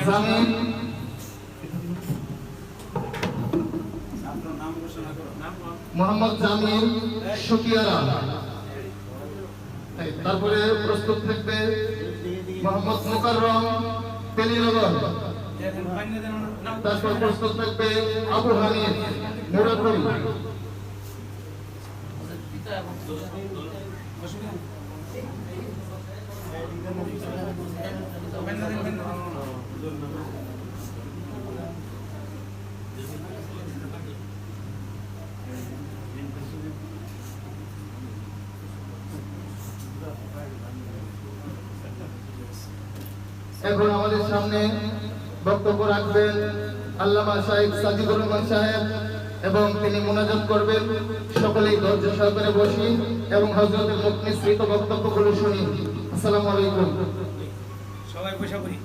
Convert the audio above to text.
জামিল মোহাম্মদ জামিল শুকিয়ারা। তারপরে প্রস্তুত থাকবে মোহাম্মদ মুকাররম তেলিনগর। তারপর প্রস্তুত থাকবে আবু হানিফ মুরাদপুর। এখন আমাদের সামনে বক্তব্য রাখবেন আল্লামা শাইখ সাজিদুর রহমান সাহেব এবং তিনি মুনাজাত করবেন। সকলেই ধৈর্য সহকারে বসি এবং হযরতের মুখ নিঃসৃত বক্তব্যগুলো শুনি। আসসালামু আলাইকুম। সবাই বসে পড়ি।